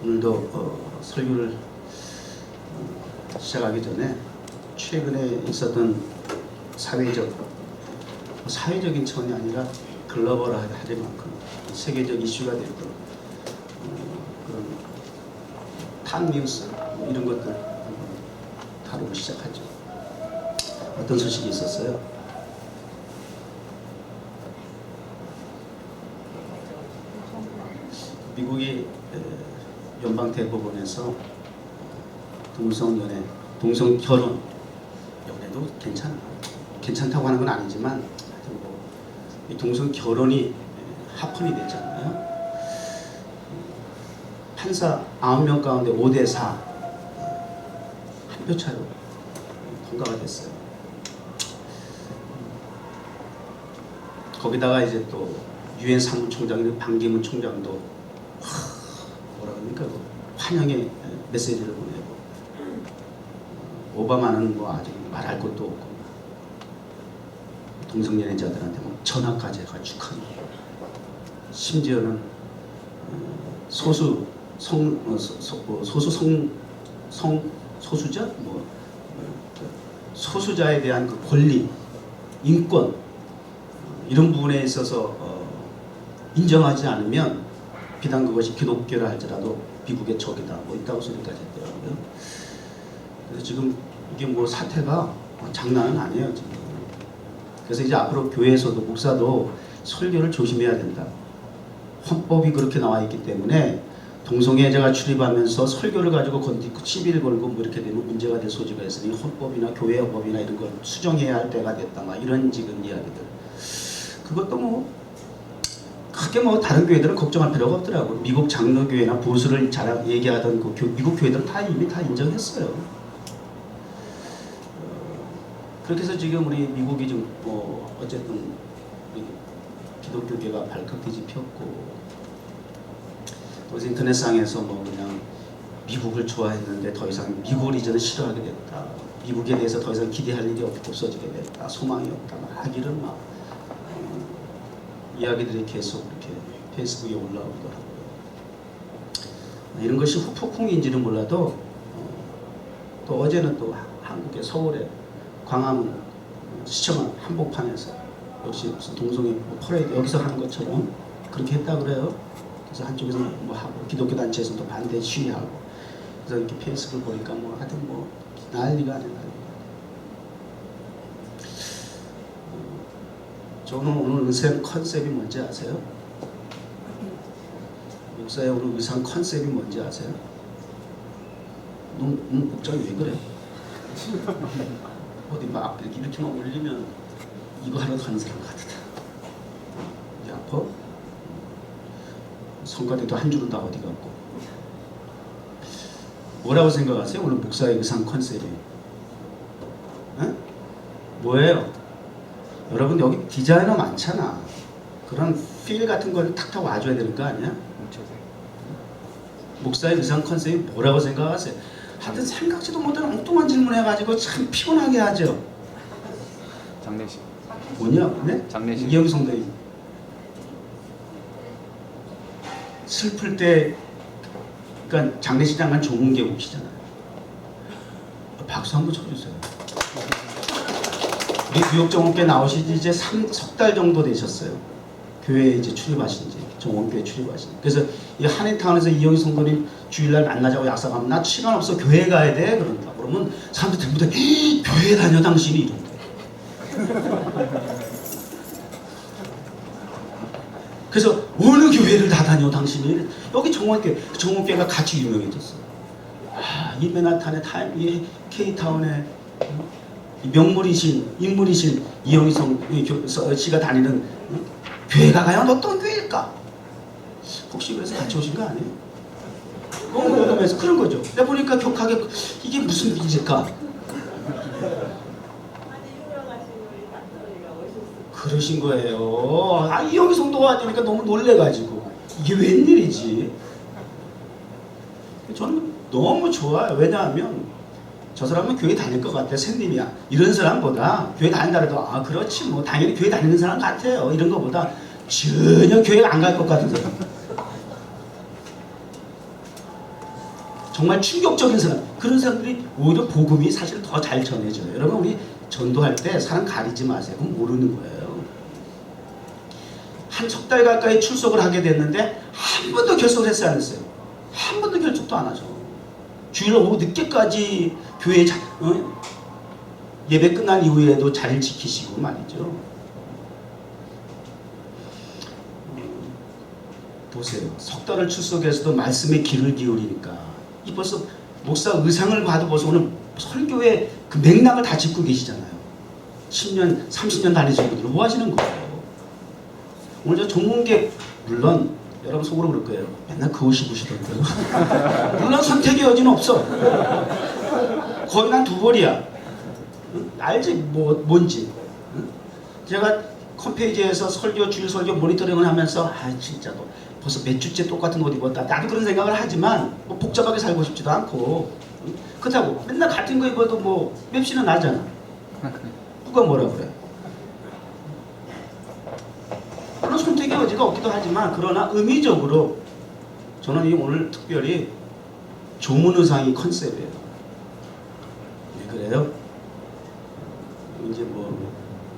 오늘도 설교를 시작하기 전에 최근에 있었던 사회적인 차원이 아니라 글로벌하될 만큼 세계적 이슈가 되고 그런 탑뉴스 이런 것들 다루고 시작하죠. 어떤 소식이 있었어요? 미국이 연방 대법원에서 동성 결혼 연애도 괜찮다고 하는 건 아니지만 이 동성 결혼이 합헌이 됐잖아요. 판사 9명 가운데 5대4 한 표 차로 통과가 됐어요. 거기다가 이제 또 유엔 사무총장인 반기문 총장도 뭐라 그럽니까? 환영의 메시지를 보내고 오바마는 뭐 아직 말할 것도 없고 동성연애자들한테 막 전화까지 해가 축하하고 심지어는 소수자에 대한 그 권리, 인권 이런 부분에 있어서 인정하지 않으면 비단 그것이 기독교라 할지라도 미국의 적이다 뭐 있다고 소리까지 했더라고요. 그래서 지금 이게 뭐 사태가 장난은 아니에요 지금. 그래서 이제 앞으로 교회에서도 목사도 설교를 조심해야 된다. 헌법이 그렇게 나와 있기 때문에 동성애자가 출입하면서 설교를 가지고 건드리고 시비를 걸고 뭐 이렇게 되면 문제가 될 소지가 있으니 헌법이나 교회법이나 이런 걸 수정해야 할 때가 됐다. 막 이런 지금 이야기들. 그것도 뭐 크게 뭐 다른 교회들은 걱정할 필요가 없더라고. 미국 장로교회나 보수를 잘 얘기하던 그 미국 교회들은 다 이미 다 인정했어요. 그렇게 해서 지금 우리 미국이 좀 어쨌든 기독교계가 발칵 뒤집혔고 또 인터넷상에서 뭐 그냥 미국을 좋아했는데 더 이상 미국을 이제는 싫어하게 됐다. 미국에 대해서 더 이상 기대할 일이 없어지게 됐다. 소망이 없다. 하기를 막 이야기들이 계속 이렇게 페이스북에 올라오기도 하고요. 이런 것이 후폭풍인지는 몰라도 또 어제는 또 한국의 서울의 광화문 시청 한복판에서 역시 무슨 동성애 퍼레이드 여기서 하는 것처럼 그렇게 했다 그래요. 그래서 한쪽에서 뭐 하고 기독교 단체에서 또 반대 시위하고 그래서 이렇게 페이스북을 보니까 뭐 하여튼 뭐 난리가 아니라 저는 오늘 의상 컨셉이 뭔지 아세요? 목사의 오늘 의상 컨셉이 뭔지 아세요? 너무 복장이 왜 그래? 어디 막 이렇게만 올리면 이거 하러 가는 사람 같다. 이제 아파? 성가대도 한 줄은 다 어디 갔고. 뭐라고 생각하세요? 오늘 목사의 의상 컨셉이? 에? 뭐예요? 여러분 여기 디자이너 많잖아. 그런 필 같은 걸 탁탁 와줘야 되는 거 아니야? 목사의 의상 컨셉이 뭐라고 생각하세요? 하여튼 생각지도 못한 엉뚱한 질문 해가지고 참 피곤하게 하죠. 장례식. 뭐냐? 네? 장례식. 이영희 성도님. 슬플 때 그러니까 장례식장 간 조문계곡이잖아요. 박수 한번 쳐주세요. 우리 교육정원교회 나오신 지 이제 석 달 정도 되셨어요. 교회에 이제 출입하신 지, 정원교회 출입하신 지. 그래서 이 한인타운에서 이영희 성도님 주일날 만나자고 약속하면 나 시간 없어 교회 가야 돼 그런다. 그러면 사람들 전부 다 교회 다녀 당신이 이런다. 그래서 어느 교회를 다 다녀 당신이 여기 정원교회가 같이 유명해졌어요. 이 맨하탄의 이 K타운에 명물이신 인물이신 이영희 씨가 다니는 교회가 과연 어떤 교회일까? 혹시 그래서 같이 오신 거 아니에요? 너무 궁금해서 그런 거죠. 내가 보니까 격하게 이게 무슨 일일까? 그러신 거예요. 이영희 성도가 되니까 너무 놀래가지고 이게 웬일이지? 저는 너무 좋아요. 왜냐하면 저 사람은 교회 다닐 것 같아. 샌님이야. 이런 사람보다 교회 다닌다 해도 그렇지 뭐 당연히 교회 다니는 사람 같아요. 이런 것보다 전혀 교회 안 갈 것 같은 사람. 정말 충격적인 사람, 그런 사람들이 오히려 복음이 사실 더 잘 전해져요. 여러분, 우리 전도할 때 사람 가리지 마세요. 그건 모르는 거예요. 한 석 달 가까이 출석을 하게 됐는데 한 번도 결석을 했어요, 안 했어요? 한 번도 결석도 안 하죠. 주일 오후 늦게까지 교회 예배 끝난 이후에도 자리를 지키시고 말이죠. 보세요. 석 달을 출석해서도 말씀에 귀를 기울이니까 이 벌써 목사 의상을 봐도 벌써 오늘 설교의 그 맥락을 다 짚고 계시잖아요. 10년, 30년 다니신 분들 뭐 하시는 거예요? 오늘 저 전문객 물론 여러분 속으로 그럴 거예요. 맨날 그 옷 입으시던데요. 물론 선택의 여지는 없어. 거의 난 두 벌이야. 응? 알지? 뭔지. 응? 제가 컴페이지에서 주일 설교 모니터링을 하면서 진짜 너 벌써 몇 주째 똑같은 옷 입었다. 나도 그런 생각을 하지만 뭐 복잡하게 살고 싶지도 않고. 응? 그렇다고 맨날 같은 거 입어도 뭐 맵시는 나잖아. 누가 뭐라 그래. 물론 선택의 여지가 없기도 하지만 그러나 의미적으로 저는 오늘 특별히 조문 의상이 컨셉이에요. 왜 그래요? 이제 뭐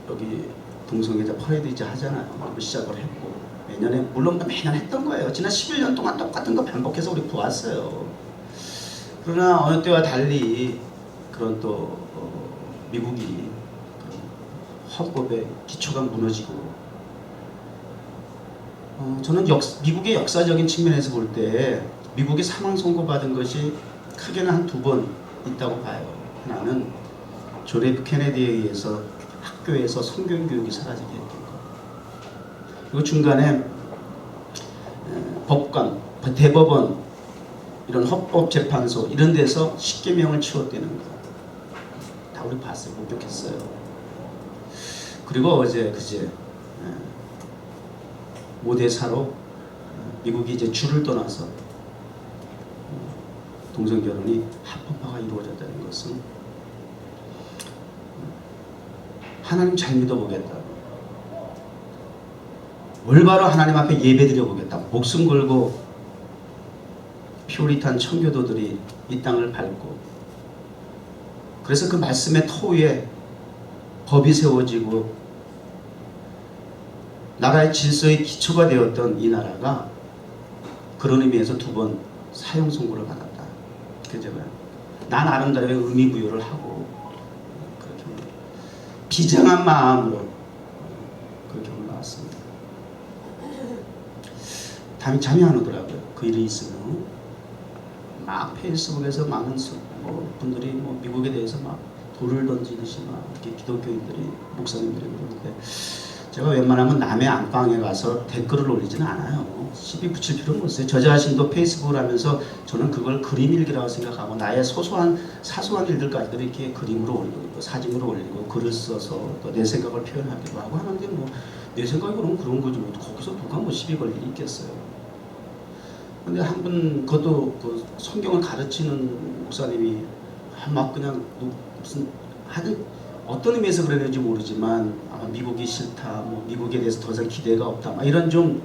여기 동성애자 퍼레이드 이제 하잖아요. 시작을 했고 매년에 물론 매년 했던 거예요. 지난 11년 동안 똑같은 거 반복해서 우리 보았어요. 그러나 어느 때와 달리 그런 또 미국이 헌법의 기초가 무너지고 저는 미국의 역사적인 측면에서 볼 때 미국이 사망 선고받은 것이 크게는 한 두 번 있다고 봐요. 하나는 존 F 케네디에 의해서 학교에서 성경 교육이 사라지게 했던 것. 그리고 중간에 법관, 대법원, 이런 헌법재판소 이런 데서 십계명을 치웠다는 거. 다 우리 봤어요. 목격했어요. 그리고 어제 그제 모대사로 미국이 이제 주를 떠나서 동성결혼이 합법화가 이루어졌다는 것은 하나님 잘 믿어보겠다. 올바로 하나님 앞에 예배드려보겠다. 목숨 걸고 피오리탄 청교도들이 이 땅을 밟고 그래서 그 말씀의 터 위에 법이 세워지고 나라의 질서의 기초가 되었던 이 나라가 그런 의미에서 두 번 사형 선고를 받았다. 그죠? 난 아름다움의 의미 부여를 하고 그렇게 비장한 마음으로 그렇게 올라왔습니다. 잠이 안 오더라고요. 그 일이 있으면 막 페이스북에서 많은 분들이 미국에 대해서 막 돌을 던지듯이 막 이렇게 기독교인들이 목사님들이 그러는데 제가 웬만하면 남의 안방에 가서 댓글을 올리지는 않아요. 시비 붙일 필요는 없어요. 저 자신도 페이스북을 하면서 저는 그걸 그림일기라고 생각하고 나의 사소한 일들까지도 이렇게 그림으로 올리고 사진으로 올리고 글을 써서 또 내 생각을 표현하기도 하고 하는데 내 생각이 그런 거지 거기서 누가 시비 걸 일이 있겠어요. 근데 한 분 그것도 그 성경을 가르치는 목사님이 막 그냥 무슨 하여튼 어떤 의미에서 그랬는지 모르지만 미국이 싫다, 미국에 대해서 더 이상 기대가 없다, 이런 좀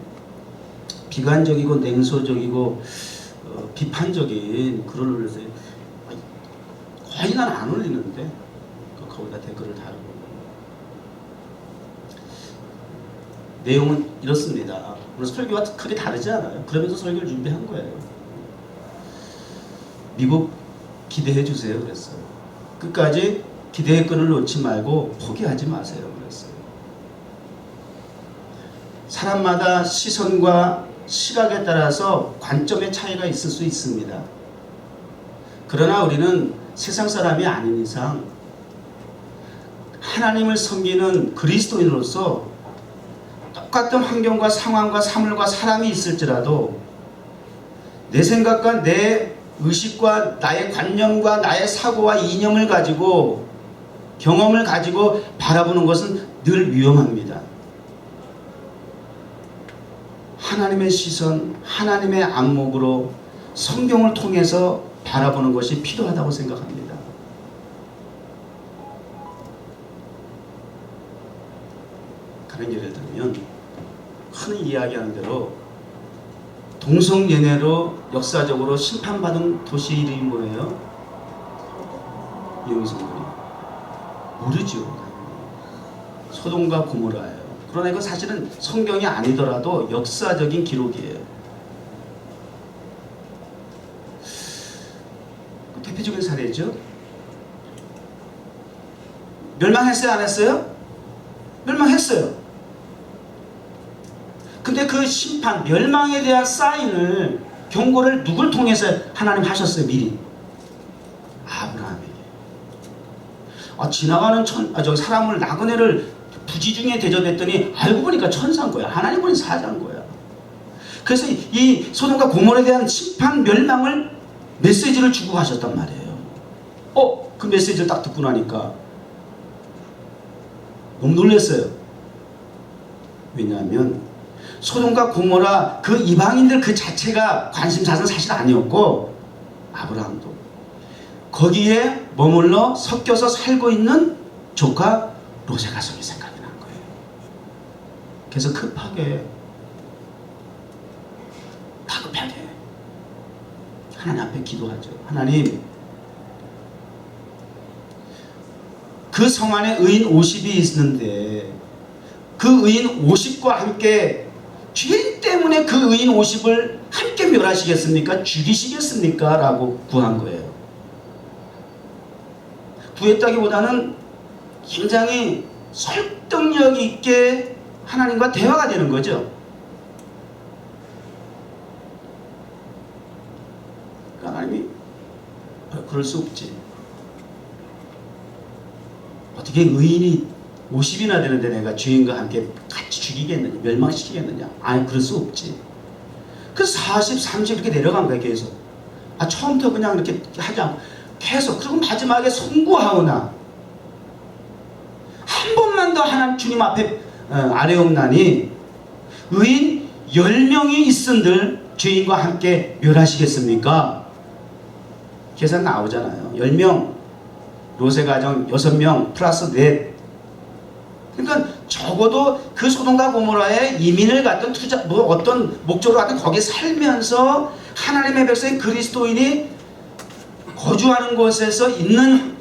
비관적이고 냉소적이고 비판적인 글을 올려서 거의 난 안 올리는데 거기다 댓글을 다루고 내용은 이렇습니다. 물론 설교와 크게 다르지 않아요. 그러면서 설교를 준비한 거예요. 미국 기대해 주세요 그랬어요. 끝까지 기대의 끈을 놓지 말고 포기하지 마세요 그랬어요. 사람마다 시선과 시각에 따라서 관점의 차이가 있을 수 있습니다. 그러나 우리는 세상 사람이 아닌 이상 하나님을 섬기는 그리스도인으로서 똑같은 환경과 상황과 사물과 사람이 있을지라도 내 생각과 내 의식과 나의 관념과 나의 사고와 이념을 가지고 경험을 가지고 바라보는 것은 늘 위험합니다. 하나님의 시선, 하나님의 안목으로 성경을 통해서 바라보는 것이 필요하다고 생각합니다. 다른 예를 들면 흔히 이야기하는 대로 동성연애로 역사적으로 심판받은 도시 이름이 뭐예요? 여기성군이 모르죠. 소돔과 고모라예요. 그러나 이건 사실은 성경이 아니더라도 역사적인 기록이에요. 대표적인 사례죠. 멸망했어요? 안 했어요? 멸망했어요. 근데 그 심판, 멸망에 대한 사인을, 경고를 누굴 통해서 하나님 하셨어요? 미리 아브라함에게. 지나가는 사람을, 나그네를 부지중에 대접했더니 알고 보니까 천사인 거야. 하나님 보니 사자인 거야. 그래서 이 소돔과 고모라에 대한 심판, 멸망을 메시지를 주고 가셨단 말이에요. 그 메시지를 딱 듣고 나니까 너무 놀랐어요. 왜냐하면 소돔과 고모라 그 이방인들 그 자체가 관심사는 사실 아니었고, 아브라함도 거기에 머물러 섞여서 살고 있는 조카 롯의 가족이 생각이 난 거예요. 그래서 급하게, 다급하게 하나님 앞에 기도하죠. 하나님, 그 성 안에 의인 50이 있는데 그 의인 50과 함께 죄인 때문에 그 의인 50을 함께 멸하시겠습니까? 죽이시겠습니까? 라고 구한 거예요. 구했다기보다는 굉장히 설득력 있게 하나님과 대화가 되는 거죠. 그러니까 하나님이 그럴 수 없지. 어떻게 의인이 50이나 되는데 내가 죄인과 함께 같이 죽이겠느냐, 멸망시키겠느냐? 아니, 그럴 수 없지. 그래서 40, 30 이렇게 내려간 거야, 계속. 처음부터 그냥 이렇게 하지 않고 계속. 그리고 마지막에 송구하오나 한 번만 더 하나님 주님 앞에 아뢰옵나니 의인 10명이 있은들 죄인과 함께 멸하시겠습니까? 계산 나오잖아요. 10명, 롯의 가정 6명 플러스 넷. 그러니까 적어도 그 소돔과 고모라에 이민을 갔던 어떤 목적으로 갔던 거기 살면서 하나님의 백성인 그리스도인이 거주하는 곳에서 있는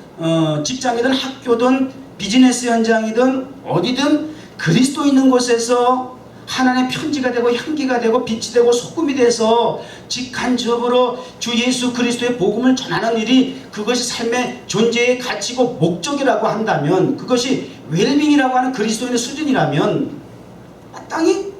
직장이든 학교든 비즈니스 현장이든 어디든 그리스도 있는 곳에서 하나님의 편지가 되고 향기가 되고 빛이 되고 소금이 돼서 직간접으로 주 예수 그리스도의 복음을 전하는 일이 그것이 삶의 존재의 가치고 목적이라고 한다면, 그것이 웰빙이라고 하는 그리스도인의 수준이라면 마땅히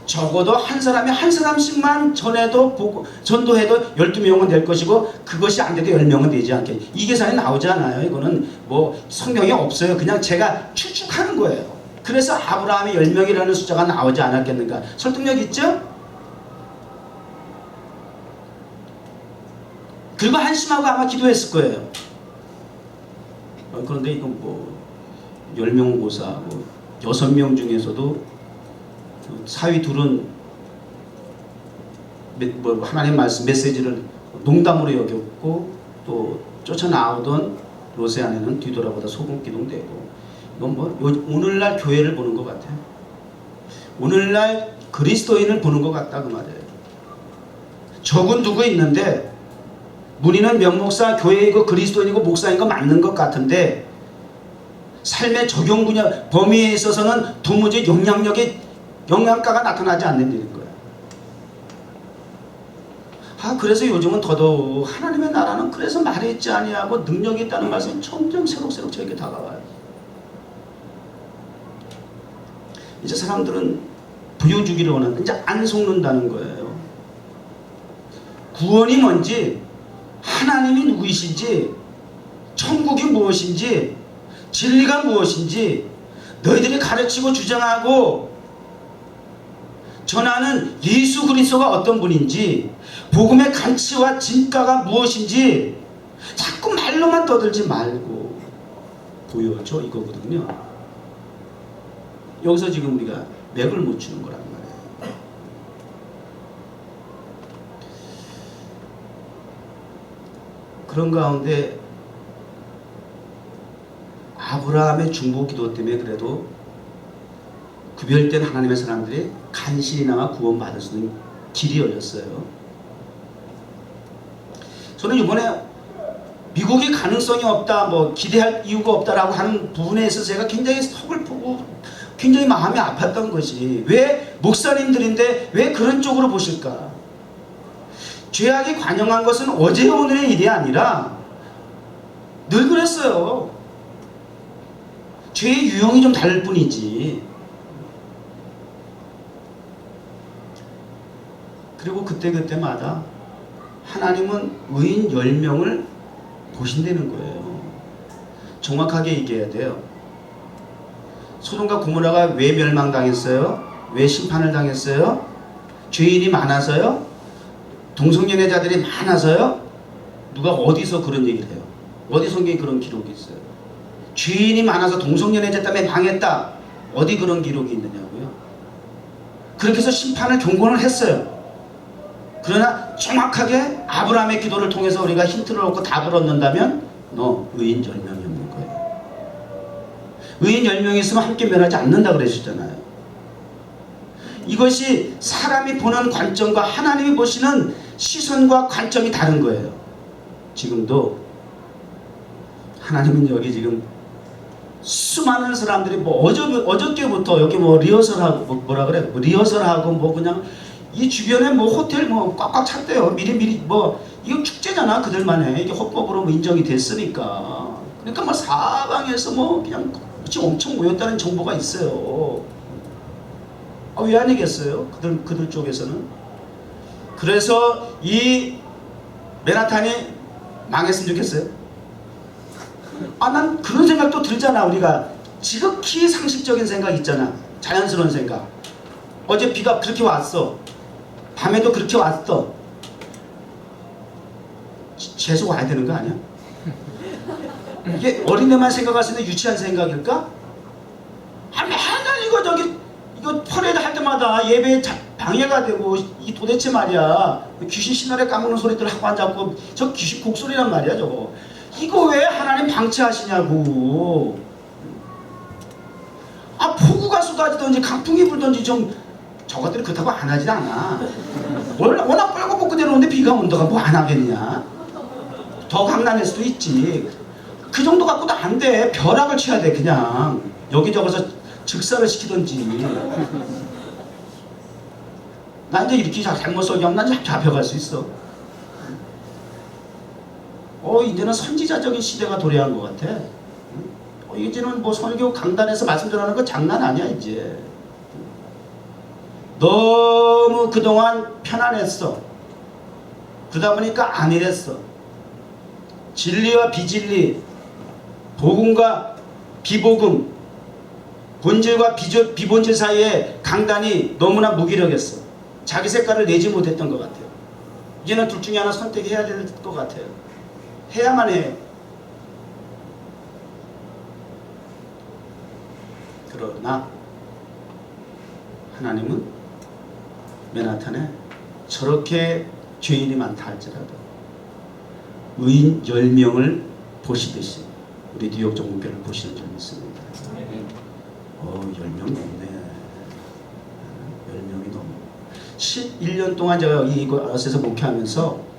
적어도 한 사람이 한 사람씩만 전도해도 12명은 될 것이고, 그것이 안 돼도 10명은 되지 않게, 이 계산이 나오잖아요. 이거는 뭐 성경에 없어요. 그냥 제가 추측하는 거예요. 그래서 아브라함의 10명이라는 숫자가 나오지 않았겠는가. 설득력 있죠? 그리고 한심하고 아마 기도했을 거예요. 그런데 이건 뭐 10명 고사, 뭐 6명 중에서도 사위 둘은 하나님 말씀 메시지를 농담으로 여겼고, 또 쫓아나오던 롯의 아내는 뒤돌아보다 소금기둥되고, 이건 뭐 오늘날 교회를 보는 것 같아요. 오늘날 그리스도인을 보는 것 같다 그 말이에요. 적은 누구 있는데 문의는 명목사 교회이고 그리스도인이고 목사인 거 맞는 것 같은데 삶의 적용 분야 범위에 있어서는 도무지 영향가가 나타나지 않는 일인 거예요. 그래서 요즘은 더더욱 하나님의 나라는 그래서 말했지 아니하고 능력이 있다는 말씀이 점점 새록새록 저에게 다가와요. 이제 사람들은 부여주기를 원하는, 이제 안 속는다는 거예요. 구원이 뭔지, 하나님이 누구이신지, 천국이 무엇인지, 진리가 무엇인지 너희들이 가르치고 주장하고 전하는 예수 그리스도가 어떤 분인지, 복음의 가치와 진가가 무엇인지 자꾸 말로만 떠들지 말고 보여줘, 이거거든요. 여기서 지금 우리가 맥을 못 추는 거란 말이에요. 그런 가운데 아브라함의 중보 기도 때문에 그래도 구별된 하나님의 사람들이 간신히나마 구원받을 수 있는 길이 열렸어요. 저는 이번에 미국이 가능성이 없다, 뭐 기대할 이유가 없다라고 하는 부분에 있어서 제가 굉장히 서글프고 굉장히 마음이 아팠던 것이, 왜 목사님들인데 왜 그런 쪽으로 보실까? 죄악이 관영한 것은 어제 오늘의 일이 아니라 늘 그랬어요. 죄의 유형이 좀 다를 뿐이지. 그리고 그때마다 하나님은 의인 10명을 보신다는 거예요. 정확하게 얘기해야 돼요. 소돔과 고모라가 왜 멸망당했어요? 왜 심판을 당했어요? 죄인이 많아서요? 동성연애자들이 많아서요? 누가 어디서 그런 얘기를 해요? 어디 성경에 그런 기록이 있어요? 죄인이 많아서 동성연애자 때문에 망했다. 어디 그런 기록이 있느냐고요? 그렇게 해서 심판을 경고를 했어요. 그러나 정확하게 아브라함의 기도를 통해서 우리가 힌트를 얻고 답을 얻는다면 너 의인 10명이 없는 거예요. 의인 10명이 있으면 함께 멸하지 않는다 그러셨잖아요. 이것이 사람이 보는 관점과 하나님이 보시는 시선과 관점이 다른 거예요. 지금도 하나님은 여기 지금 수많은 사람들이 뭐 어저께부터 여기 뭐 리허설하고 뭐라 그래? 뭐 리허설하고 뭐 그냥 이 주변에 뭐 호텔 뭐 꽉꽉 찼대요. 미리 뭐 이거 축제잖아. 그들만의 이게 헌법으로 뭐 인정이 됐으니까. 그러니까 뭐 사방에서 뭐 그냥 지금 엄청 모였다는 정보가 있어요. 왜 아니겠어요? 그들 쪽에서는. 그래서 이 맨하탄이 망했으면 좋겠어요. 난 그런 생각도 들잖아. 우리가 지극히 상식적인 생각 있잖아. 자연스러운 생각. 어제 비가 그렇게 왔어. 밤에도 그렇게 왔어. 계속 와야 되는 거 아니야? 이게 어린애만 생각할 수 있는 유치한 생각일까? 맨날 이거 퍼레이드 할 때마다 예배에 방해가 되고, 이 도대체 말이야 귀신 신나래 까먹는 소리들 하고 앉았고, 저 귀신 곡소리란 말이야 저거. 이거 왜 하나님 방치하시냐고. 폭우가 쏟아지든지 강풍이 불든지 좀 저것들이 그렇다고 안 하진 않아. 워낙 뻘겋고 내려오는데 비가 온다가 뭐 안 하겠냐. 더 강난할 수도 있지. 그 정도 갖고도 안 돼. 벼락을 쳐야 돼. 그냥 여기저기서 즉사를 시키든지. 난 이제 이렇게 잘못 설교하면 난 잡혀갈 수 있어. 이제는 선지자적인 시대가 도래한 것 같아. 이제는 뭐 설교 강단에서 말씀 전하는 거 장난 아니야 이제. 너무 그동안 편안했어. 그러다 보니까 안일했어. 진리와 비진리, 복음과 비복음, 본질과 비본질 사이에 강단이 너무나 무기력했어. 자기 색깔을 내지 못했던 것 같아요. 이제는 둘 중에 하나 선택해야 될 것 같아요. 해야만 해. 그러나 하나님은 맨하탄에 저렇게 죄인이 많다 할지라도 의인 10명을 보시듯이 우리 뉴욕 정문교를 보시는 줄 믿습니다. 10명 넘네. 10명이 넘어. 11년 동안 제가 여기 이곳에서 목회하면서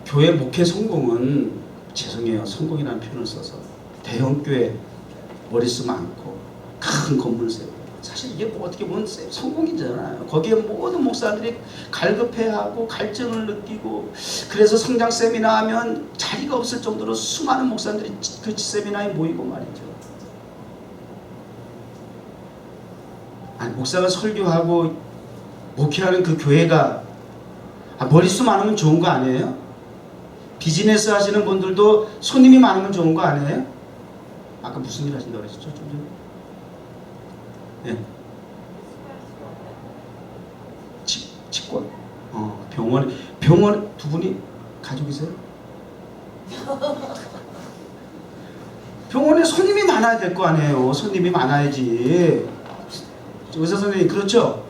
교회 목회 성공은, 죄송해요, 성공이라는 표현을 써서, 대형교회 머릿수 많고 큰 건물 세우고, 사실 이게 뭐 어떻게 보면 성공이잖아요. 거기에 모든 목사들이 갈급해하고 갈증을 느끼고, 그래서 성장 세미나 하면 자리가 없을 정도로 수많은 목사들이 그 세미나에 모이고 말이죠. 목사가 설교하고 목회하는 그 교회가 머릿수 많으면 좋은 거 아니에요? 비즈니스 하시는 분들도 손님이 많으면 좋은 거 아니에요? 아까 무슨 일 하신다고 그러셨죠? 네. 치권. 병원 두 분이 가족이세요? 병원에 손님이 많아야 될 거 아니에요. 손님이 많아야지. 의사 선생님, 그렇죠?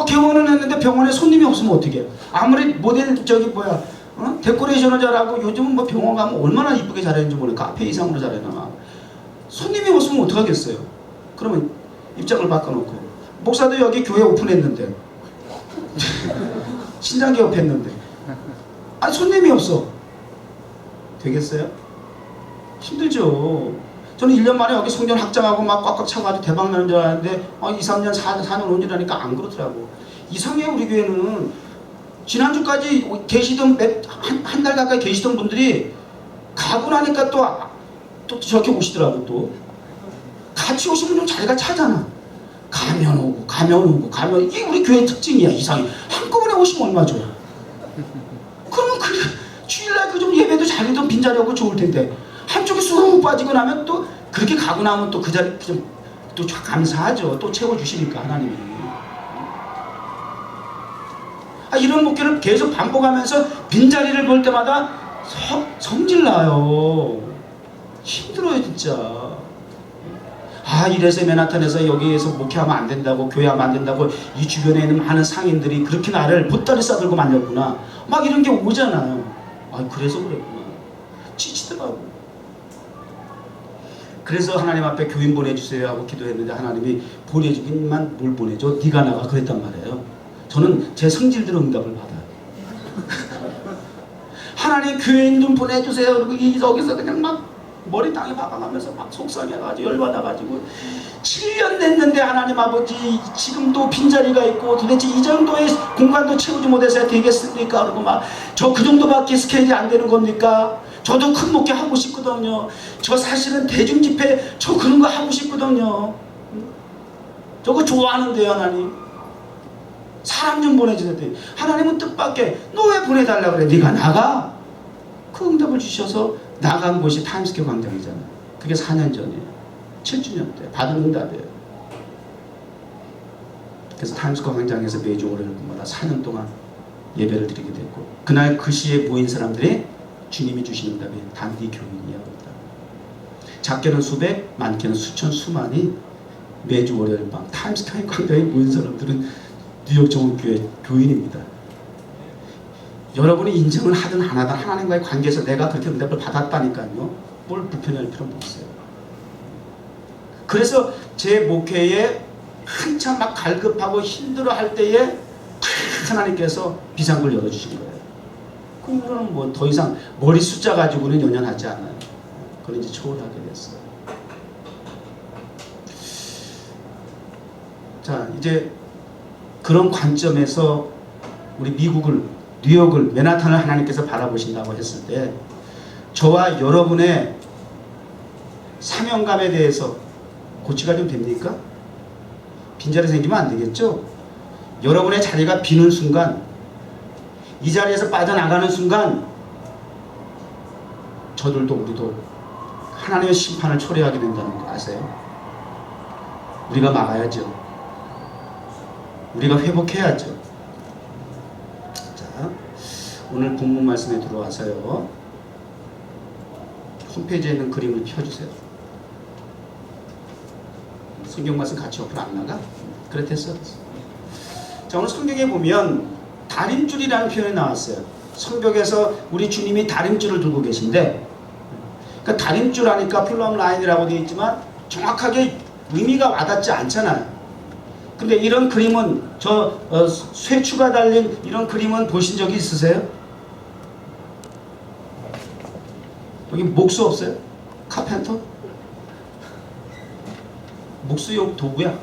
개원은 했는데 병원에 손님이 없으면 어떻게 해요? 아무리 모델 데코레이션을 잘하고, 요즘은 뭐 병원 가면 얼마나 이쁘게 잘했는지 모르겠어요. 카페 이상으로 잘해나. 손님이 없으면 어떡하겠어요? 그러면 입장을 바꿔놓고, 목사도 여기 교회 오픈했는데 신장 개업했는데. 아니 손님이 없어. 되겠어요? 힘들죠. 저는 1년 만에 여기 성전 확장하고 막 꽉꽉 차가지고 대박 나는 줄 알았는데 2, 3년, 4년 온이라니까 안 그렇더라고. 이상해. 우리 교회는 지난주까지 계시던 한 달 가까이 계시던 분들이 가고 나니까 또 저렇게 오시더라고. 또 같이 오시면 좀 자리가 차잖아. 가면 오고 이게 우리 교회 특징이야. 이상해. 한꺼번에 오시면 얼마 줘요. 그러면 주일날 그 좀 예배도 자리도 빈자리 없고 좋을 텐데 한쪽에 쑥 빠지고 나면 또 그렇게 가고 나면 또 그 자리 또 감사하죠. 또 채워주시니까 하나님이. 이런 목회를 계속 반복하면서 빈자리를 볼 때마다 성질나요. 힘들어요 진짜. 이래서 맨하탄에서 여기에서 목회하면 안 된다고, 교회하면 안 된다고 이 주변에 있는 많은 상인들이 그렇게 나를 보따리 싸들고 말렸구나. 막 이런 게 오잖아요. 그래서 그랬구나. 지치더라고. 그래서 하나님 앞에 교인 보내주세요 하고 기도했는데 하나님이 보내주긴만 뭘 보내줘? 네가 나가 그랬단 말이에요. 저는 제 성질대로 응답을 받아요. 하나님 교인 좀 보내주세요. 그리고 여기서 그냥 막 머리 땅에 박아가면서 막 속상해가지고 열받아가지고 7년 됐는데 하나님 아버지 지금도 빈자리가 있고 도대체 이 정도의 공간도 채우지 못해서 되겠습니까? 그리고 막 저 그 정도밖에 스케일이 안 되는 겁니까? 저도 큰 목회 하고 싶거든요. 저 사실은 대중집회 저 그런 거 하고 싶거든요. 저거 좋아하는데요 하나님. 사람 좀 보내주세요. 하나님은 뜻밖의 너 왜 보내달라 그래? 네가 나가. 그 응답을 주셔서 나간 곳이 타임스퀘어 광장이잖아요. 그게 4년 전이에요. 7주년 때 받은 응답이에요. 그래서 타임스퀘어 광장에서 매주 월요일마다 4년 동안 예배를 드리게 됐고 그날 그 시에 모인 사람들이 주님이 주신 응답이 단디 교인이야. 작게는 수백, 많게는 수천, 수만이 매주 월요일 밤 타임스퀘어 광장에 모인 사람들은 뉴욕 정원교회 교인입니다. 여러분이 인정을 하든 안 하든 하나님과의 관계에서 내가 그렇게 응답을 받았다니까요. 뭘 불편할 필요는 없어요. 그래서 제 목회에 한참 막 갈급하고 힘들어할 때에 하나님께서 비상구를 열어주신 거예요. 그 이후로는 뭐 더 이상 머리 숫자 가지고는 연연하지 않아요. 그걸 이제 초월하게 됐어요. 자, 이제 그런 관점에서 우리 미국을, 뉴욕을, 맨하탄을 하나님께서 바라보신다고 했을 때 저와 여러분의 사명감에 대해서 고치가 좀 됩니까? 빈자리 생기면 안 되겠죠? 여러분의 자리가 비는 순간, 이 자리에서 빠져나가는 순간 저들도 우리도 하나님의 심판을 초래하게 된다는 거 아세요? 우리가 막아야죠. 우리가 회복해야죠. 자, 오늘 본문 말씀에 들어와서요. 홈페이지에 있는 그림을 펴주세요. 성경 말씀 같이 옆으로 안 나가? 그래 됐어. 자, 오늘 성경에 보면 다림줄이라는 표현이 나왔어요. 성벽에서 우리 주님이 다림줄을 들고 계신데, 그러니까 다림줄 하니까 플럼 라인이라고 되어 있지만 정확하게 의미가 와닿지 않잖아요. 근데 이런 그림은 쇠추가 달린 이런 그림은 보신 적이 있으세요? 여기 목수 없어요? 카펜터? 목수용 도구야.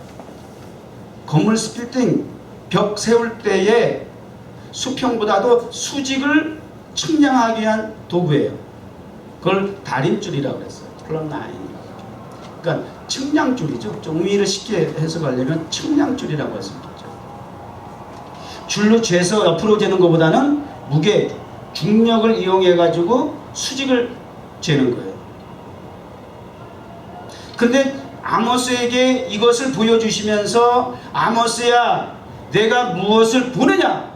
건물 스필딩 벽 세울 때에 수평보다도 수직을 측량하기 위한 도구예요. 그걸 다림줄이라고 그랬어요. 플럼 라인. 그러니까 측량줄이죠. 좀 의미를 쉽게 해석하려면 측량줄이라고 할 수 있겠죠. 줄로 재서 옆으로 재는 것보다는 무게, 중력을 이용해 가지고 수직을 재는 거예요. 근데 아모스에게 이것을 보여주시면서 아모스야, 내가 무엇을 보느냐?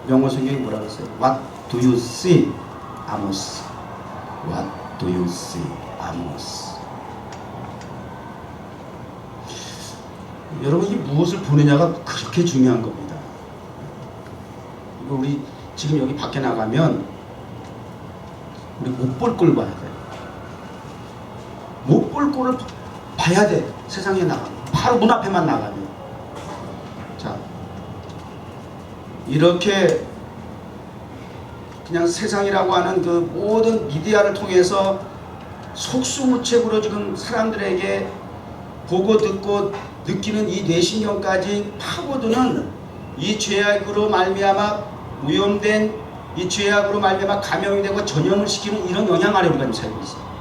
영어 성경이 뭐라고 했어요? What do you see, Amos? What do you see, Amos? 여러분, 이 무엇을 보느냐가 그렇게 중요한 겁니다. 우리 지금 여기 밖에 나가면 우리 못 볼 걸 봐야 돼요. 못 볼 꼴을 봐야 돼. 세상에 나가면 바로 문 앞에만 나가면. 자, 이렇게 그냥 세상이라고 하는 그 모든 미디어를 통해서 속수무책으로 지금 사람들에게 보고 듣고 느끼는 이 뇌신경까지 파고드는 이 죄악으로 말미암아 오염된 이 죄악으로 말미암아 감염이 되고 전염을 시키는 이런 영향 아래 우리가 지금 살고 있어요.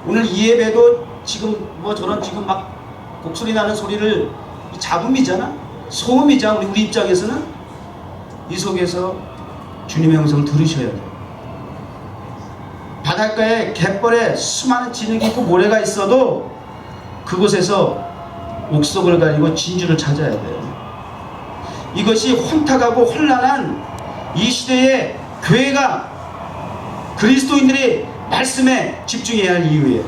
오늘 이 예배도 지금 뭐 저런 지금 막 곡소리 나는 소리를 잡음이잖아, 소음이잖아. 우리 입장에서는 이 속에서 주님의 음성 들으셔야 돼요. 바닷가에 갯벌에 수많은 진흙이 있고 모래가 있어도 그곳에서 옥석을 가리고 진주를 찾아야 돼요. 이것이 혼탁하고 혼란한 이 시대에 교회가 그리스도인들이 말씀에 집중해야 할 이유예요.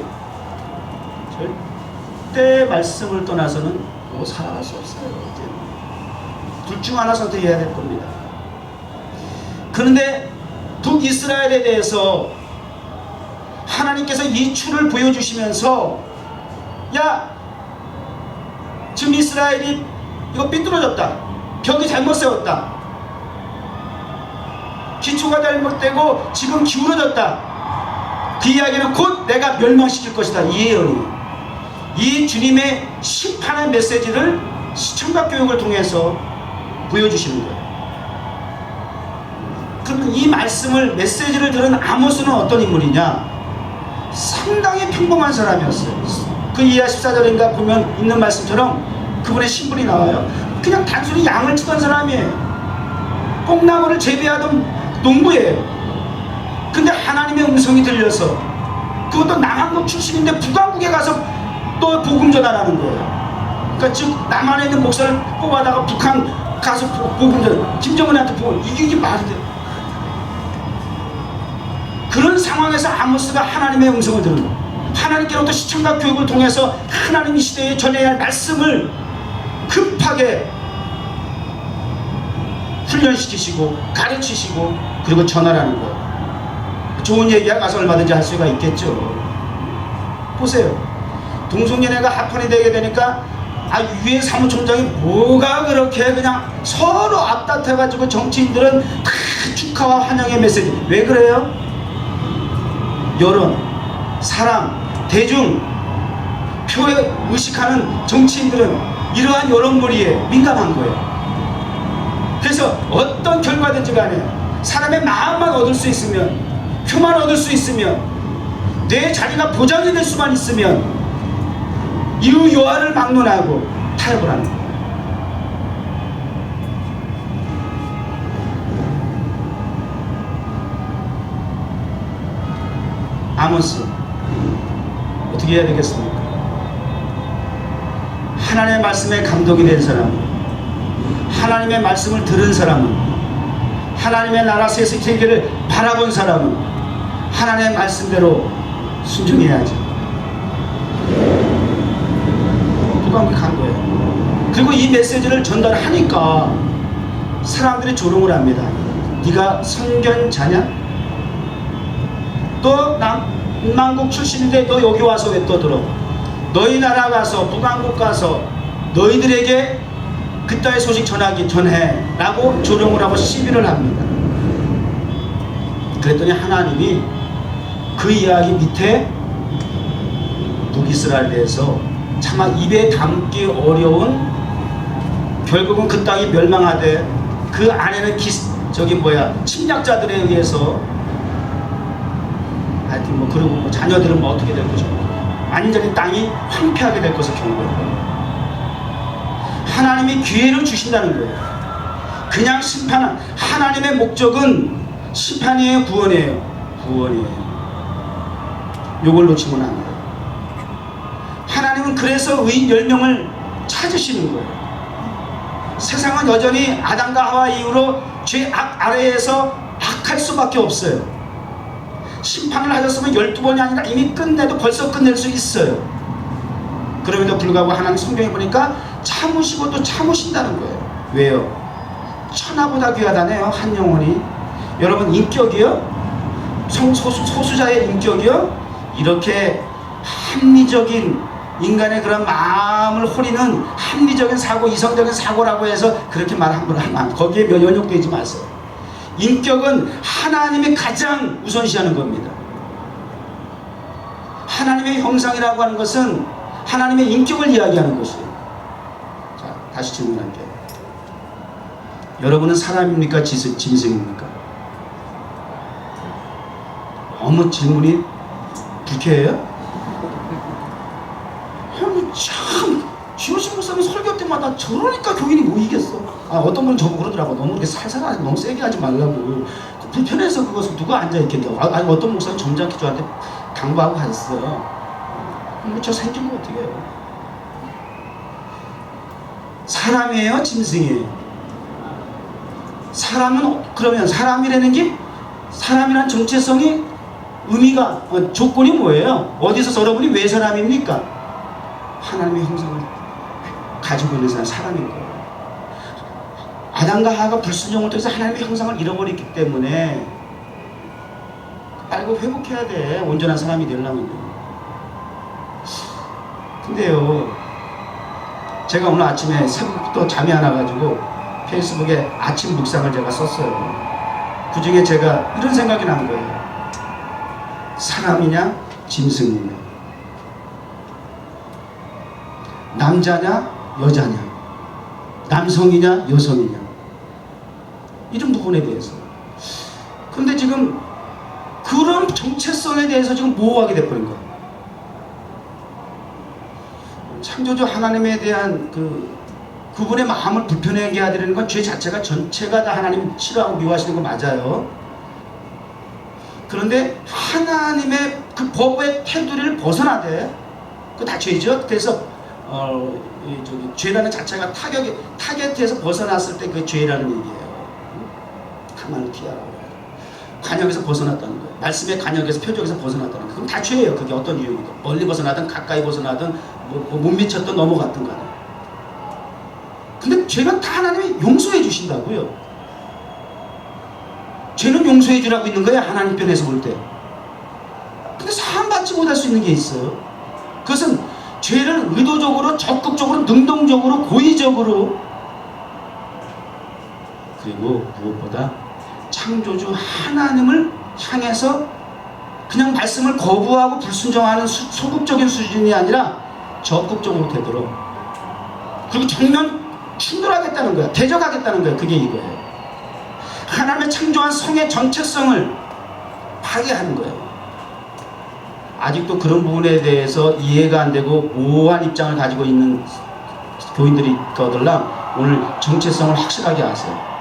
절대 말씀을 떠나서는 뭐 살아갈 수 없어요. 둘 중 하나 선택해야 될 겁니다. 그런데 북이스라엘에 대해서 하나님께서 이 추를 보여주시면서 야, 지금 이스라엘이 이거 삐뚤어졌다, 벽이 잘못 세웠다, 기초가 잘못되고 지금 기울어졌다, 그 이야기는 곧 내가 멸망시킬 것이다. 이 예언이, 이 주님의 심판의 메시지를 시청각 교육을 통해서 보여주시는 거예요. 그러면 이 말씀을 메시지를 들은 아모스는 어떤 인물이냐? 상당히 평범한 사람이었어요. 그 이하 14절인가 보면 있는 말씀처럼 그분의 신분이 나와요. 그냥 단순히 양을 치던 사람이에요. 뽕나무를 재배하던 농부예요. 근데 하나님의 음성이 들려서, 그것도 남한국 출신인데 북한국에 가서 또 복음 전하라는 거예요. 그러니까 즉 남한에 있는 목사를 뽑아다가 북한 가서 복음 전, 김정은한테 복음, 이게 말이 돼요. 그런 상황에서 아모스가 하나님의 음성을 들은 거예요. 하나님께로부터 시청각 교육을 통해서 하나님 이 시대에 전해야 할 말씀을 급하게 훈련시키시고 가르치시고 그리고 전하라는 거예요. 좋은 얘기야 가서 얼마든지 할 수가 있겠죠. 보세요. 동성연애가 합헌이 되게 되니까 유해 사무총장이 뭐가 그렇게 그냥 서로 앞다퉈가지고 정치인들은 다 축하와 환영의 메시지. 왜 그래요? 여론, 사람, 대중, 표에 의식하는 정치인들은 이러한 여론몰이에 민감한 거예요. 그래서 어떤 결과든지 간에 사람의 마음만 얻을 수 있으면, 표만 얻을 수 있으면, 내 자리가 보장이 될 수만 있으면 이유 요하를 막론하고 타협을 하는 거예요. 아모스 어떻게 해야 되겠습니까? 하나님의 말씀에 감동이 된 사람은, 하나님의 말씀을 들은 사람은, 하나님의 나라 세계를 바라본 사람은 하나님의 말씀대로 순종해야지. 북한국에 간 거예요. 그리고 이 메시지를 전달하니까 사람들이 조롱을 합니다. 네가 선견자냐? 또 남한국 출신인데 너 여기 와서 왜 떠들어? 너희 나라 가서 북한국 가서 너희들에게 그따위 소식 전해 라고 조롱을 하고 시비를 합니다. 그랬더니 하나님이 그 이야기 밑에 북이스라엘에 대해서 차마 입에 담기 어려운, 결국은 그 땅이 멸망하되 그 안에는 침략자들에 의해서 하여튼 뭐 그리고 뭐 자녀들은 뭐 어떻게 될 것이고 완전히 땅이 황폐하게 될 것을 경고해요. 하나님이 기회를 주신다는 거예요. 그냥 심판은, 하나님의 목적은 심판이에요, 구원이에요? 구원이에요. 요걸 놓치면 안 돼요. 하나님은 그래서 의인 10명을 찾으시는 거예요. 세상은 여전히 아담과 하와 이후로 죄악 아래에서 악할 수밖에 없어요. 심판을 하셨으면 12번이 아니라 이미 끝내도 벌써 끝낼 수 있어요. 그럼에도 불구하고 하나님 성경에 보니까 참으시고 또 참으신다는 거예요. 왜요? 천하보다 귀하다네요, 한 영혼이. 여러분, 인격이요? 소수자의 인격이요? 이렇게 합리적인 인간의 그런 마음을 호리는 합리적인 사고, 이성적인 사고라고 해서 그렇게 말한 거는 거기에 연역되지 마세요. 인격은 하나님이 가장 우선시하는 겁니다. 하나님의 형상이라고 하는 것은 하나님의 인격을 이야기하는 것이에요. 자, 다시 질문할게요. 여러분은 사람입니까? 짐승입니까? 너무 질문이 불쾌해요? 참, 지호신 목사님 설교 때마다 저러니까 교인이 못 이겼어. 어떤 분은 저보고 그러더라고. 너무 이렇게 살살하지, 너무 세게 하지 말라고. 불편해서 그것을 누가 앉아있겠다고. 어떤 목사님 점잖게 저한테 당부하고 가셨어요. 저 생긴 거 어떻게 해요? 사람이에요? 짐승이에요? 사람은, 그러면 사람이라는 게, 사람이란 정체성이 의미가, 조건이 뭐예요? 어디서 여러분이 왜 사람입니까? 하나님의 형상을 가지고 있는 사람인 거예요. 아담과 하와가 불순종을 통해서 하나님의 형상을 잃어버렸기 때문에 빨리 회복해야 돼. 온전한 사람이 되려면요. 근데요, 제가 오늘 아침에 새벽부터 잠이 안 와가지고 페이스북에 아침 묵상을 제가 썼어요. 그 중에 제가 이런 생각이 난 거예요. 사람이냐 짐승이냐, 남자냐 여자냐, 남성이냐 여성이냐, 이런 부분에 대해서. 근데 지금 그런 정체성에 대해서 지금 모호하게 돼버린 거예요. 창조주 하나님에 대한 그분의 마음을 불편하게 하려는 건 죄 자체가 전체가 다 하나님 싫어하고 미워하시는 거 맞아요. 그런데 하나님의 그 법의 테두리를 벗어나되 그거 다 죄죠. 그래서 죄라는 자체가 타겟에서 벗어났을 때 그게 죄라는 얘기예요. 가만히 피하라고. 관역에서 벗어났다는 거예요. 말씀의 관역에서, 표적에서 벗어났다는 거예요. 그럼 다 죄예요. 그게 어떤 유형이든. 멀리 벗어나든 가까이 벗어나든 못 미쳤든 넘어갔든 간에. 근데 죄는 다 하나님이 용서해 주신다고요. 죄는 용서해 주라고 있는 거예요. 하나님 편에서 볼 때. 근데 사함받지 못할 수 있는 게 있어요. 그것은 죄를 의도적으로, 적극적으로, 능동적으로, 고의적으로, 그리고 무엇보다 창조주 하나님을 향해서 그냥 말씀을 거부하고 불순종하는 소극적인 수준이 아니라 적극적으로 되도록, 그리고 정면 충돌하겠다는 거야. 대적하겠다는 거야. 그게 이거예요. 하나님의 창조한 성의 전체성을 파괴하는 거예요. 아직도 그런 부분에 대해서 이해가 안 되고 모호한 입장을 가지고 있는 교인들이 있거들라 오늘 정체성을 확실하게 하세요.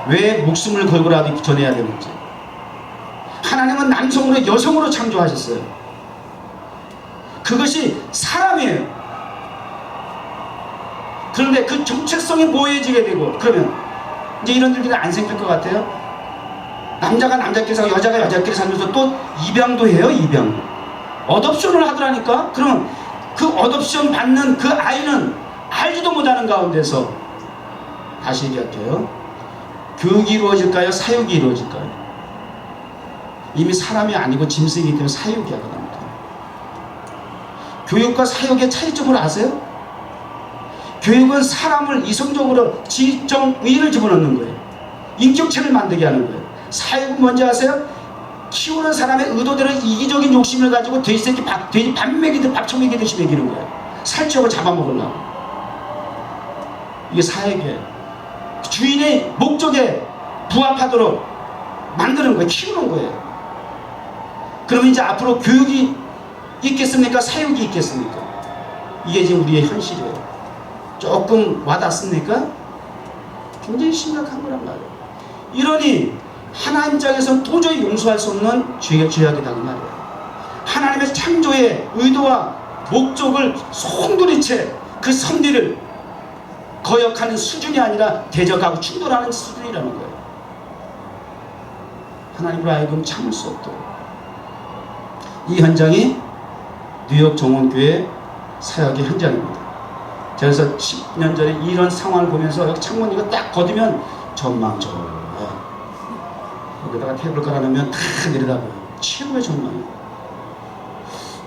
왜 목숨을 걸고라도 전해야 되는지. 하나님은 남성으로 여성으로 창조하셨어요. 그것이 사람이에요. 그런데 그 정체성이 모호해지게 되고, 그러면 이제 이런 일들이 안 생길 것 같아요. 남자가 남자끼리 살고 여자가 여자끼리 살면서 또 입양도 해요. 입양, 어덥션을 하더라니까. 그러면 그 어덥션 받는 그 아이는 알지도 못하는 가운데서, 다시 얘기할게요, 교육이 이루어질까요? 사육이 이루어질까요? 이미 사람이 아니고 짐승이기 때문에 사육이 하거든요. 교육과 사육의 차이점을 아세요? 교육은 사람을 이성적으로 지정의를 집어넣는 거예요. 인격체를 만들게 하는 거예요. 사육은 뭔지 아세요? 키우는 사람의 의도대로 이기적인 욕심을 가지고 돼지 밥 먹이듯 밥쳐 먹이듯이 먹이는 거예요. 살찌우고 잡아먹으려고. 이게 사육이에요. 주인의 목적에 부합하도록 만드는 거예요. 키우는 거예요. 그러면 이제 앞으로 교육이 있겠습니까? 사육이 있겠습니까? 이게 지금 우리의 현실이에요. 조금 와닿습니까? 굉장히 심각한 거란 말이에요. 이러니 하나님 입장에서는 도저히 용서할 수 없는 죄악이다 그 말이에요. 하나님의 창조의 의도와 목적을 송두리째 그 섭리를 거역하는 수준이 아니라 대적하고 충돌하는 수준이라는 거예요. 하나님으로 하여금 참을 수 없도록. 이 현장이 뉴욕 정원교회 사역의 현장입니다. 그래서 10년 전에 이런 상황을 보면서 여기 창문 이거 딱 걷으면 전망적으로 여기다가 테이블 깔아놓으면 다 내려다보여요. 최고의 전망이에요.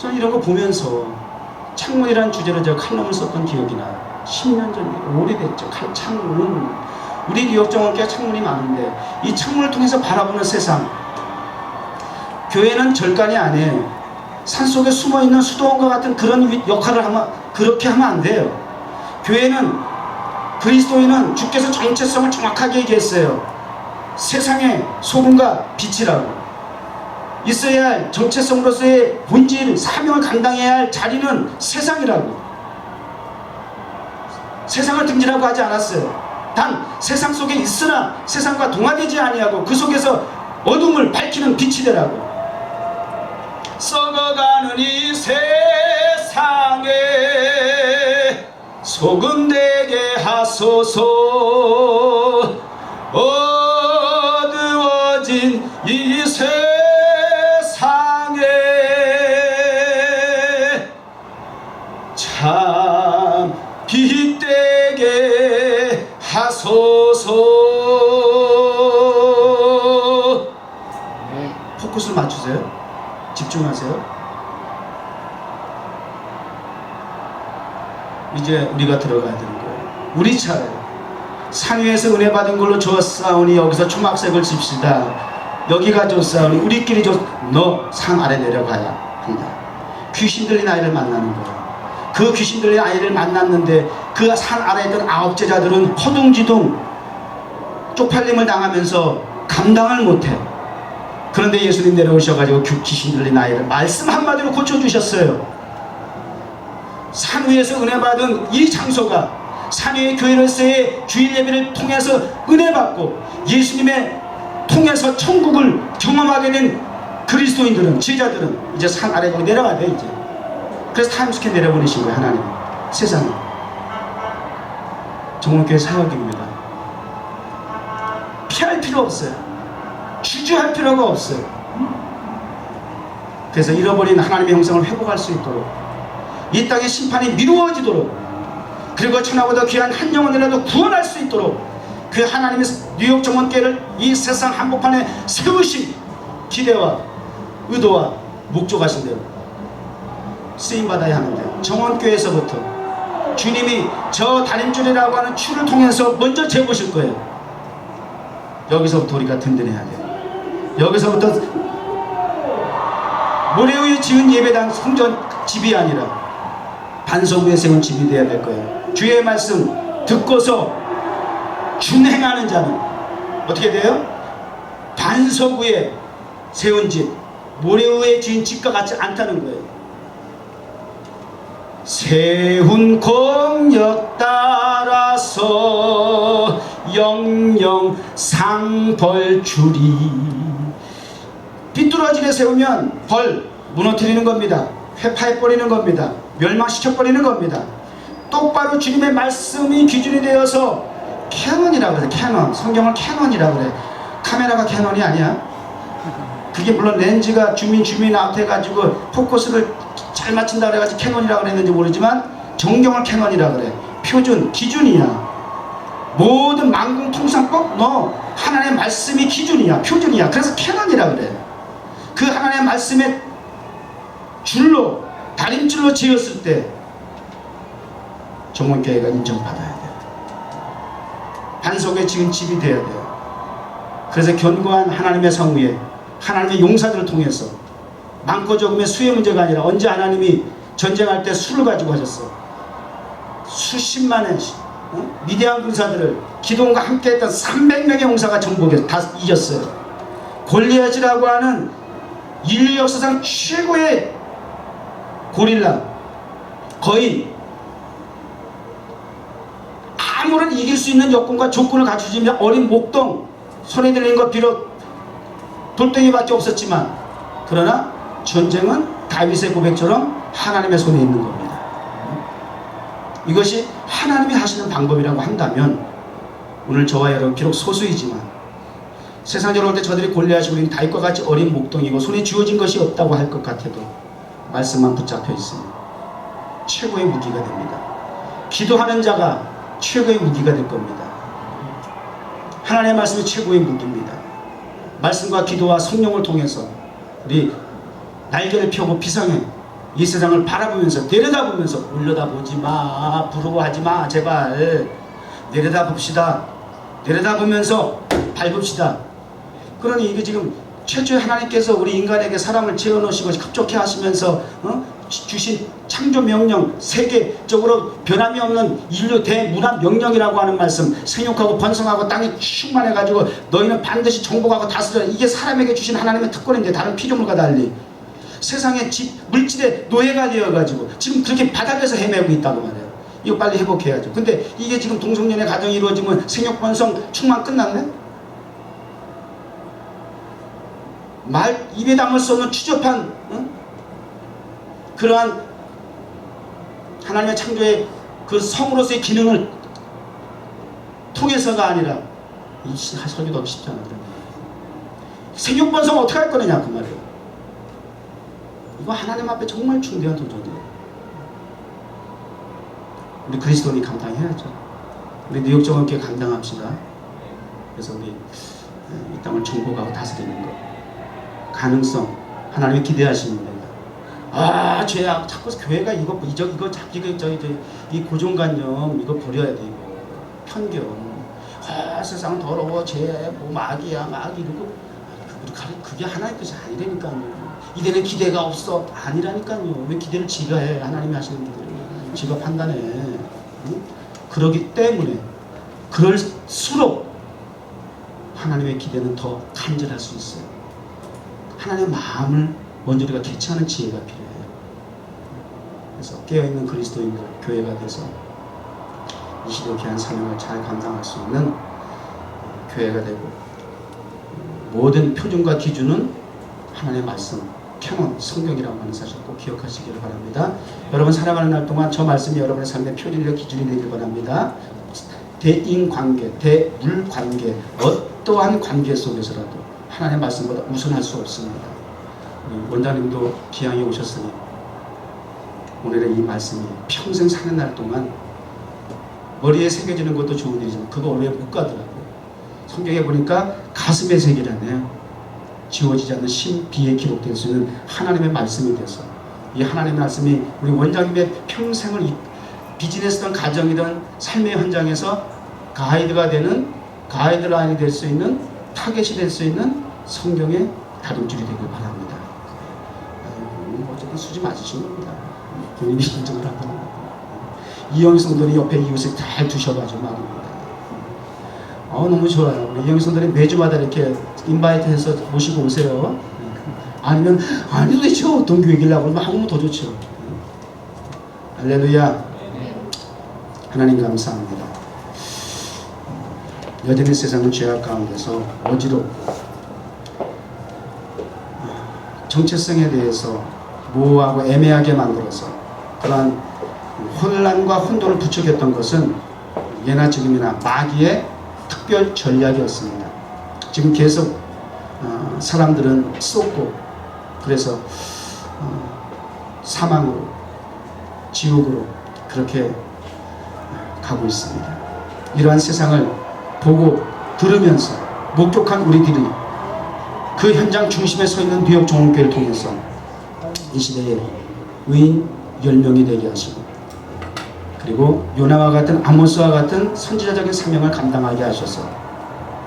저는 이런 거 보면서 창문이라는 주제로 제가 칼럼을 썼던 기억이 나요. 10년 전에 오래됐죠. 창문. 우리 뉴욕정원교회 창문이 많은데 이 창문을 통해서 바라보는 세상. 교회는 절간이 아니에요. 산속에 숨어있는 수도원과 같은 그런 역할을 하면, 그렇게 하면 안 돼요. 교회는, 그리스도인은 주께서 정체성을 정확하게 얘기했어요. 세상의 소금과 빛이라고. 있어야 할 정체성으로서의 본질, 사명을 감당해야 할 자리는 세상이라고. 세상을 등지라고 하지 않았어요. 단 세상 속에 있으나 세상과 동화되지 아니하고 그 속에서 어둠을 밝히는 빛이 되라고. 썩어가는 이 세상에 소금 되게 하소서. 어두워진 이 세상에 참 빛되게 하소서. 포커스를 맞추세요. 집중하세요. 이제 우리가 들어가야 되는 거예요. 우리 차례. 산 위에서 은혜 받은 걸로 좋았사오니 여기서 초막색을 칩시다. 여기가 좋사오니 우리끼리 너 산 아래 내려가야 한다. 귀신 들린 아이를 만나는 거예요. 그 귀신 들린 아이를 만났는데 그 산 아래에 있던 9 제자들은 허둥지둥 쪽팔림을 당하면서 감당을 못해. 그런데 예수님 내려오셔가지고 귀신 들린 아이를 말씀 한마디로 고쳐주셨어요. 산 위에서 은혜 받은 이 장소가 산 위의 교회로서의 주일 예배를 통해서 은혜 받고 예수님의 통해서 천국을 경험하게 된 그리스도인들은, 제자들은 이제 산 아래로 내려가야 돼. 이제 그래서 타임스퀘어 내려보내신 거예요. 하나님 세상에. 정원교회 사역입니다. 피할 필요 없어요. 주저할 필요가 없어요. 그래서 잃어버린 하나님의 형상을 회복할 수 있도록, 이 땅의 심판이 미루어지도록, 그리고 천하보다 귀한 한 영혼이라도 구원할 수 있도록 그 하나님의 뉴욕 정원교회를 이 세상 한복판에 세우신 기대와 의도와 목적하신 대로 쓰임받아야 하는데, 정원교회에서부터 주님이 저 다림줄이라고 하는 줄을 통해서 먼저 재보실 거예요. 여기서부터 우리가 든든해야 돼요. 여기서부터 모래 위에 지은 예배당 성전 집이 아니라 반석 위에 세운 집이 되어야 될 거예요. 주의 말씀 듣고서 준행하는 자는 어떻게 돼요? 반석 위에 세운 집, 모래 위에 지은 집과 같지 않다는 거예요. 세운 공역 따라서 영영 상벌주리. 삐뚤어지게 세우면 벌 무너뜨리는 겁니다. 회파해버리는 겁니다. 멸망시켜버리는 겁니다. 똑바로 주님의 말씀이 기준이 되어서 캐논이라고 그래. 캐논. 성경을 캐논이라고 그래. 카메라가 캐논이 아니야. 그게 물론 렌즈가 주민 아웃 해가지고 포커스를 잘 맞춘다 그래가지고 캐논이라고 그랬는지 모르지만 정경을 캐논이라고 그래. 표준, 기준이야. 모든 만궁통상법 너 하나님의 말씀이 기준이야. 표준이야. 그래서 캐논이라고 그래. 그 하나님의 말씀의 줄로, 다림줄로 지었을 때 정원교회가 인정받아야 돼요. 반석에 지은 집이 되어야 돼요. 그래서 견고한 하나님의 성 위에 하나님의 용사들을 통해서 많고 적음의 수의 문제가 아니라, 언제 하나님이 전쟁할 때 수를 가지고 하셨어. 수십만의 미디안 군사들을 기동과 함께했던 300명의 용사가 정복해서 다 이겼어요. 골리앗이라고 하는 인류 역사상 최고의 고릴라, 거의 아무런 이길 수 있는 여건과 조건을 갖추지면 어린 목동, 손에 들리는 것 비롯 돌덩이밖에 없었지만, 그러나 전쟁은 다윗의 고백처럼 하나님의 손에 있는 겁니다. 이것이 하나님이 하시는 방법이라고 한다면, 오늘 저와 여러분 비록 소수이지만 세상적으로 볼 때 저들이 골리앗이 우린 다윗과 같이 어린 목동이고 손에 쥐어진 것이 없다고 할 것 같아도 말씀만 붙잡혀 있으면 최고의 무기가 됩니다. 기도하는 자가 최고의 무기가 될 겁니다. 하나님의 말씀이 최고의 무기입니다. 말씀과 기도와 성령을 통해서 우리 날개를 펴고 비상에 이 세상을 바라보면서 내려다보면서 올려다보지 마, 부러워하지 마, 제발 내려다봅시다. 내려다보면서 밟읍시다. 그러니 이게 지금 최초에 하나님께서 우리 인간에게 사람을 지어놓으시고 흡족해 하시면서 주신 창조 명령, 세계적으로 변함이 없는 인류 대문화 명령이라고 하는 말씀, 생육하고 번성하고 땅에 충만해가지고 너희는 반드시 정복하고 다스려라. 이게 사람에게 주신 하나님의 특권인데 다른 피조물과 달리 세상의 물질의 노예가 되어가지고 지금 그렇게 바닥에서 헤매고 있다고 말해요. 이거 빨리 회복해야죠. 근데 이게 지금 동성연애 가정이 이루어지면 생육 번성 충만 끝났네? 말 입에 담을 수 없는 추접한 그러한 하나님의 창조의 그 성으로서의 기능을 통해서가 아니라 이 설교도 하기 쉽지 않아요. 생육 번성 어떻게 할 거느냐 그 말이에요. 이거 하나님 앞에 정말 중대한 도전이에요. 우리 그리스도인이 감당해야죠. 우리 뉴욕 정원교회 감당합시다. 그래서 우리 이 땅을 정복하고 다스리는 것, 가능성, 하나님이 기대하시는 데가. 아, 죄악, 자꾸 교회가 이거 이 고정관념 이거 버려야 돼. 이거 편견. 아, 세상 더러워, 죄, 뭐 마귀야, 마귀 이러고 그게 하나님 뜻이 아니라니까요. 이대는 기대가 없어. 아니라니까요. 왜 기대를 지가 해? 하나님이 하시는 기대를 지가 판단해. 응? 그러기 때문에 그럴수록 하나님의 기대는 더 간절할 수 있어요. 하나님의 마음을 먼저 우리가 캐치하는 지혜가 필요해요. 그래서 깨어있는 그리스도인들 교회가 돼서 이 시대의 귀한 사명을 잘 감당할 수 있는 교회가 되고, 모든 표준과 기준은 하나님의 말씀, 캐논, 성경이라고 하는 사실 꼭 기억하시기를 바랍니다. 여러분 살아가는 날 동안 저 말씀이 여러분의 삶의 표준이나 기준이 되길 바랍니다. 대인관계, 대물관계, 어떠한 관계 속에서라도 하나님의 말씀보다 우선할 수 없습니다. 원장님도 기양에 오셨으니 오늘의 이 말씀이 평생 사는 날 동안 머리에 새겨지는 것도 좋은 일이지만 그거 원래 못 가더라고요. 성경에 보니까 가슴에 새기라네요. 지워지지 않는 신비에 기록될 수 있는 하나님의 말씀이 돼서 이 하나님의 말씀이 우리 원장님의 평생을 비즈니스든 가정이든 삶의 현장에서 가이드가 되는, 가이드라인이 될 수 있는, 타겟이 될 수 있는 성경의 다림줄이 되길 바랍니다. 어쨌든 수지 맞으신 겁니다. 본인이 인정을 한 겁니다. 이영희 성도님 옆에 이웃을 잘 두셔가지고 말입니다. 너무 좋아요. 우리 이영희 성도님 매주마다 이렇게 인바이트해서 모시고 오세요. 아니면 아니 도대체 어떤 교육이라고 하면 더 좋죠. 할렐루야. 하나님 감사합니다. 여전히 세상은 죄악 가운데서 어지럽고 정체성에 대해서 모호하고 애매하게 만들어서 그러한 혼란과 혼돈을 부추겼던 것은 예나 지금이나 마귀의 특별 전략이었습니다. 지금 계속 사람들은 쏟고 그래서 사망으로, 지옥으로 그렇게 가고 있습니다. 이러한 세상을 보고 들으면서 목격한 우리들이 그 현장 중심에 서 있는 뉴욕 종합교회를 통해서 이 시대에 의인 10명이 되게 하시고, 그리고 요나와 같은 아모스와 같은 선지자적인 사명을 감당하게 하셔서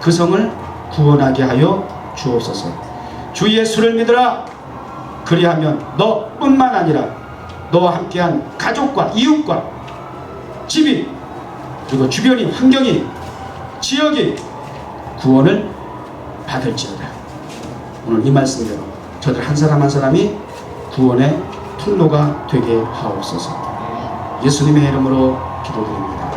그 성을 구원하게 하여 주옵소서. 주 예수를 믿으라. 그리하면 너뿐만 아니라 너와 함께한 가족과 이웃과 집이, 그리고 주변이, 환경이, 지역이 구원을 받을지어다. 오늘 이 말씀대로 저들 한 사람 한 사람이 구원의 통로가 되게 하옵소서. 예수님의 이름으로 기도드립니다.